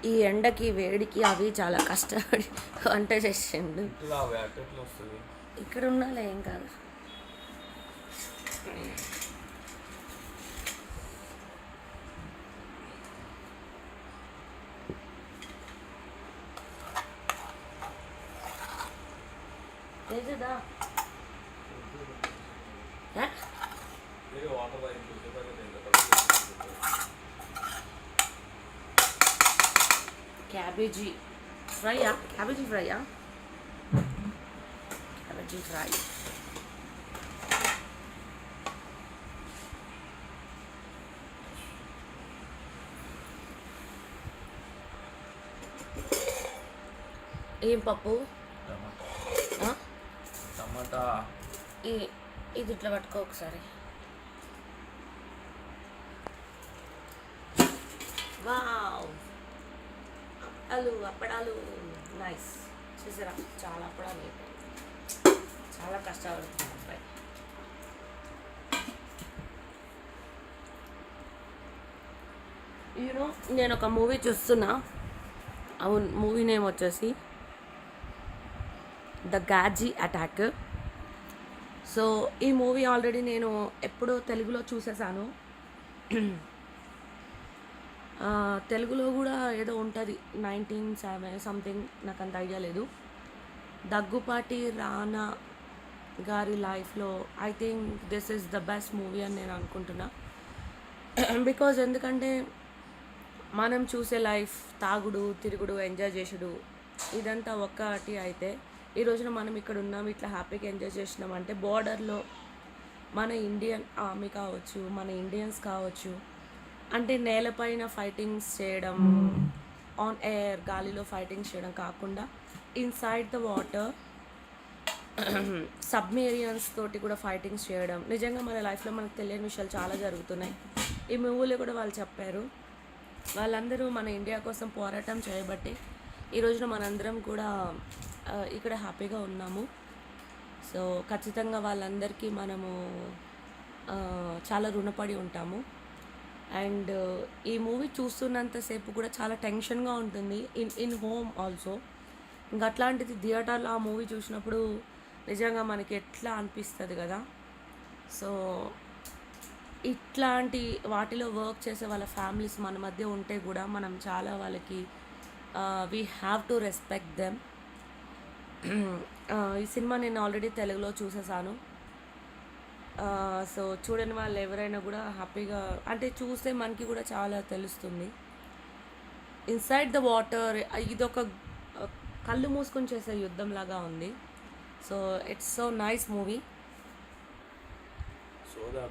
ఈ ఎండకి వేడికి అవి చాలా కష్టపడి వంట చేసిండు. ఇక్కడ ఉన్నాలే ఏం కాదు. ఏదా క్యాబేజీ ఫ్రైయా? క్యాబేజీ ఫ్రైయా? Cabbage fry. ఏం పప్పు? టమాటా. ఇది ఇట్లా పట్టుకో ఒకసారి. వావ్, అప్పడాలు నైస్. చూసారా, చాలా అప్పడాలు. చాలా కష్టపడుతుంది అబ్బాయి. యూనో నేను ఒక మూవీ చూస్తున్నా. అవును, మూవీ నేమ్ వచ్చేసి ద గాజీ అటాక్. సో ఈ మూవీ ఆల్రెడీ నేను ఎప్పుడో తెలుగులో చూసేసాను. తెలుగులో కూడా ఏదో ఉంటుంది 1997 సంథింగ్, నాకు అంత ఐడియా లేదు. దగ్గుపాటి రానా గారి లైఫ్లో I think this is the best movie అని నేను అనుకుంటున్నా. బికాజ్ ఎందుకంటే మనం చూసే లైఫ్ తాగుడు, తిరుగుడు, ఎంజాయ్ చేసుడు ఇదంతా ఒక్కటి అయితే ఈ రోజున మనం ఇక్కడ ఉన్నాం, ఇట్లా హ్యాపీగా ఎంజాయ్ చేసినాం అంటే బోర్డర్లో మన ఇండియన్ ఆర్మీ కావచ్చు, మన ఇండియన్స్ కావచ్చు, అంటే నేలపైన ఫైటింగ్స్ చేయడం, ఆన్ ఎయిర్ గాలిలో ఫైటింగ్స్ చేయడం కాకుండా ఇన్సైడ్ ద వాటర్ సబ్మెరియన్స్ తోటి కూడా ఫైటింగ్స్ చేయడం. నిజంగా మన లైఫ్లో మనకు తెలియని విషయాలు చాలా జరుగుతున్నాయి. ఈ మూవీలో కూడా వాళ్ళు చెప్పారు. వాళ్ళందరూ మన ఇండియా కోసం పోరాటం చేయబట్టి ఈ రోజున మనందరం కూడా ఇక్కడ హ్యాపీగా ఉన్నాము. సో ఖచ్చితంగా వాళ్ళందరికీ మనము చాలా రుణపడి ఉంటాము. అండ్ ఈ మూవీ చూస్తున్నంతసేపు కూడా చాలా టెన్షన్గా ఉంటుంది ఇన్ హోమ్ ఆల్సో. ఇంకా అట్లాంటిది థియేటర్లో ఆ మూవీ చూసినప్పుడు నిజంగా మనకి ఎట్లా అనిపిస్తుంది కదా. సో ఇట్లాంటి వాటిలో వర్క్ చేసే వాళ్ళ ఫ్యామిలీస్ మన మధ్య ఉంటే కూడా మనం చాలా వాళ్ళకి we have to respect them. ఈ సినిమా నేను ఆల్రెడీ తెలుగులో చూసేసాను. సో చూడని వాళ్ళు ఎవరైనా కూడా హ్యాపీగా, అంటే చూస్తే మనకి కూడా చాలా తెలుస్తుంది. ఇన్సైడ్ ద వాటర్ ఇదొక కళ్ళు మూసుకొని చేసే యుద్ధం లాగా ఉంది. So it's so nice movie. సోదా